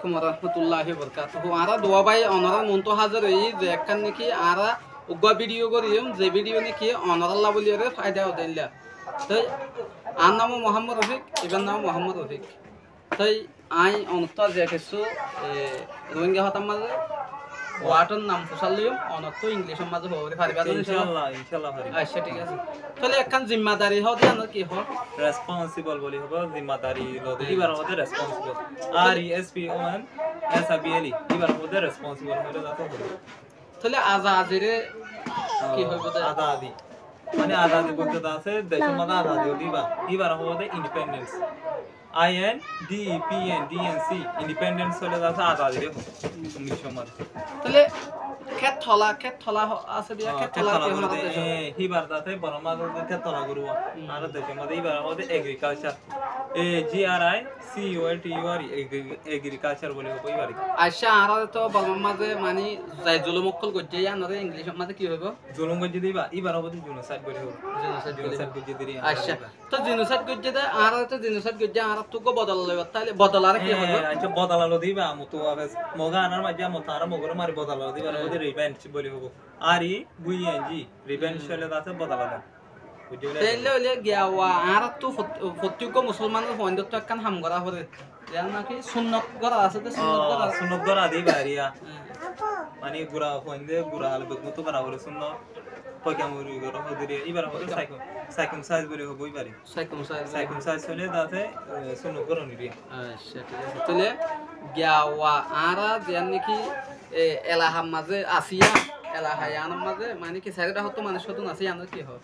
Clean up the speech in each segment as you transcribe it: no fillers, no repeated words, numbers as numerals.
আলাইকুম ওয়া রাহমাতুল্লাহি ওয়া বারাকাতুহু। আরা দোয়া ভাই অনারা মন্ত হাজার এই যে একখান নাকি আরা উগা ভিডিও করিম যে ভিডিও নাকি অনারাল্লাহ বলিরে ফায়দা হদাইলা। তাই আর নাম মোহাম্মদ রফিক, এবার নাম মোহাম্মদ রফিক। তাই আই অনতা যে কিছু রোহিঙ্গা হতাম মাঝে ওয়াটার নাম ফুসালিম অনত ইংলিশের মাঝে হরে পারিবা ইনশাআল্লাহ ইনশাআল্লাহ পারি। আচ্ছা ঠিক আছে। তাহলে একখান জিম্মাদারি হও দিয়া না কি হও রেসপন্সিবল বলি হবো জিম্মাদারি লদি দিবার মধ্যে রেসপন্সিবল আর এসপি ওমান এসআবিএলি দিবার মধ্যে রেসপন্সিবল হলে যাতে হবে। তাহলে আজাদিরে কি হইব আজাদি মানে আজাদি বলতে আছে দেশের মধ্যে আজাদি দিবা দিবার মধ্যে ইন্ডিপেন্ডেন্স INDEPENDENCE ইন্ডিপেন্ডেন্স হলে যাতে আজাদি রে 1900 মধ্যে। তাহলে খেত থলা আছে দিয়া খেত থলা কি বলতে হিবার দাতে বরমা খেত থলা গুরু আর দেশের মধ্যে হিবার মধ্যে এগ্রিকালচার GRI CULTUR এগ্রিকালচার বলে হবো এবারে। আচ্ছা আর তো বলমার মাঝে মানে যাই জুলুমকল গজ্জে আনারে ইংলিশের মাঝে কি হইব জুলুম গজ্জে দিবা এবার হবো জেনোসাইড বলে হবো জেনোসাইড গজ্জে দিরি। আচ্ছা তো জেনোসাইড গজ্জে দে আর তো জেনোসাইড গজ্জে আর তো গো বদল লইব তাহলে বদলারে কি হইব? আচ্ছা বদলালো দিবা মতো আবেস মগা আনার মাঝে মতার মগর মারি বদলালো দিবা ওদের রিভেঞ্জ বলে হবো আরি বুইএনজি রিভেঞ্জ হলে তাতে বদলালো তাইলে হইলে গিয়াওয়া আর তো প্রত্যেক মুসলমানের হইন্দত একখান হাম করা হরে যার নাকি সুন্নত করা আছে তো সুন্নত করা দিবা আরিয়া মানে গুড়া হইন্দে গুড়া আলো মতো করা হলে সুন্নত পয়গামুরি করা হদিরে এবার হলো সাইকুম সাইজ বলে হবো এবারে সাইকুম সাইজ হলে তাতে সুন্নত করা নিবি। আচ্ছা ঠিক আছে। তাহলে গিয়াওয়া আর যার নাকি এলাহার মাঝে আসিয়া এলাহায়ানের মাঝে মানে কি সাইডটা হতো মানুষ হতো আছে আনার কি হয়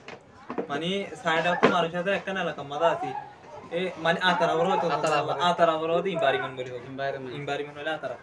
মানে সাইড অফ মানুষের সাথে একটা এলাকা মাদা আছে মানে আতারা বড় হতো আতারা বড় হতো এনভায়রনমেন্ট বলি হবে এনভায়রনমেন্ট হলে আতারা